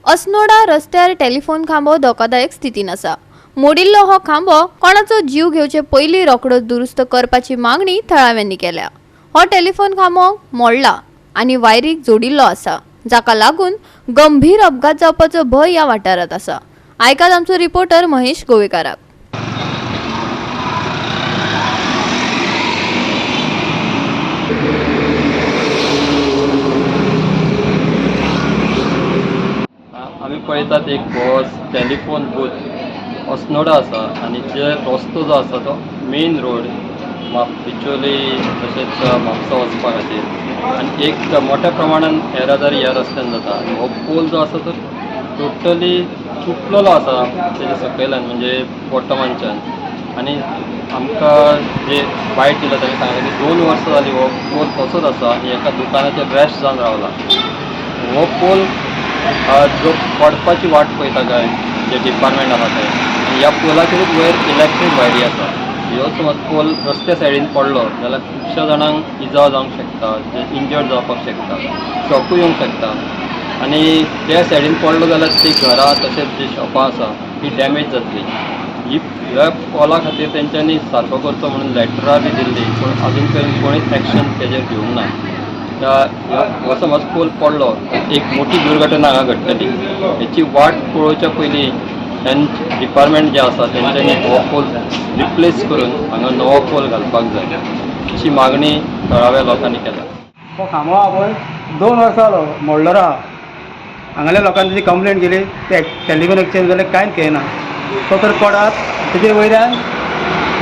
अस्नोडा रस्त्यार टेलिफोन खांबो धोकादायक स्थितीन आसा। मोडिल्लो हो खांबो कोणाचो जीव घेवचे पयलीं रोखडोच दुरुस्त करपाची मागणी थळाव्यांनी केल्या। हो टेलिफोन खांबो मोडला आनी वायरीक जोडिल्लो आसा, जाका लागून गंभीर अपघात जावपाचो भंय ह्या वाठारांत आसा। आयकात आमचो रिपोर्टर महेश गोवेकाराक। आमी पळयतात एक बस टेलिफोन बूथ अस्नोडा आसा आनी जे रस्तो जो आसा तो मेन रोड बिचोली तशेंच म्हापसा वचपा खातीर आनी एक मोठ्या प्रमाणान येरादारी ह्या रस्त्यान जाता आनी हो पोल जो आसा तो टोटली तुटलेलो आसा तेजे सकयल्यान म्हणजे बॉटमांच्यान। आनी आमकां जे वायट दिला ताणें सांगलें की 2 वर्सां जालीं हो पोल तसोच आसा आनी एका दुकानाचेर रॅश जावन रावला। हो पोल जो पडपाची वाट पळयता काय जे डिपार्टमेंट आसा थंय, आनी ह्या पोलाचेरूच वयर इलेक्ट्रीक वायरी आसा। ह्यो समज पोल रस्त्या सायडीन पडलो जाल्यार खुबश्या जाणांक इजा जावंक शकता, जे इंजर्ड जावपाक शकता, शॉकूय येवंक शकता। आनी त्या सायडीन पडलो जाल्यार ती घरां तशेंच जी शॉपां आसा ती डॅमेज जातली। ह्या पोला खातीर तेंच्यांनी सारको करचो म्हणून लेटरां बी दिल्ली, पूण अजून पर्यंत कोणीच एक्शन तेजेर घेवंक ना। हो समज पोल पडलो एक मोठी दुर्घटना हांगा घडटली, हेची वाट पळोवच्या पयलीं डिपार्टमेंट जे आसा तेंच्यांनी हो पोल रिप्लेस करून हांगा नवो पोल घालपाक जाय अशी मागणी थळाव्या लोकांनी केल्या। हो खांबो आहा पळय 2 वर्सां जालो मोडलो आहा। हांगाल्या लोकांनी जी कंप्लेंट केली ते टेलिफोन एक्सचेंज जाल्यार कांयच केना। तो तर पडात तेजे वयल्यान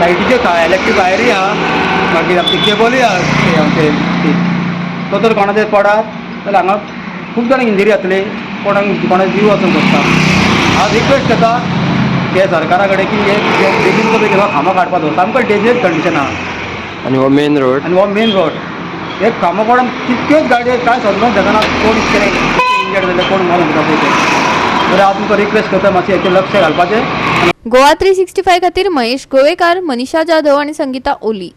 लायटीचे इलेक्ट्रीक वायरी आहा, मागीर आमची केबलूय आहा आमचे तो तर कोणाचेर पडात जाल्यार हांगा खूब जाणांक इंजरी जातली, कोणाक जीव वचूंक शकता। हांव रिक्वेस्ट करता हे सरकारा कडेन की हे बेगीन बेगीन हो खांबो काडपाचो, सामको डेंजरस कंडिशन आहा। आनी हो मेन रोड हे खांबो पडून कितक्योच गाडयो कांय समजूंक शकना कोण कितें इंजर्ड जालें कोण मरून वता पळय तें। तर हांव तुमकां रिक्वेस्ट करता मातशें हेचेर लक्ष घालपाचें। गोवा 365 खातीर महेश गोवेकार, मनीषा जाधव आनी संगीता ओली।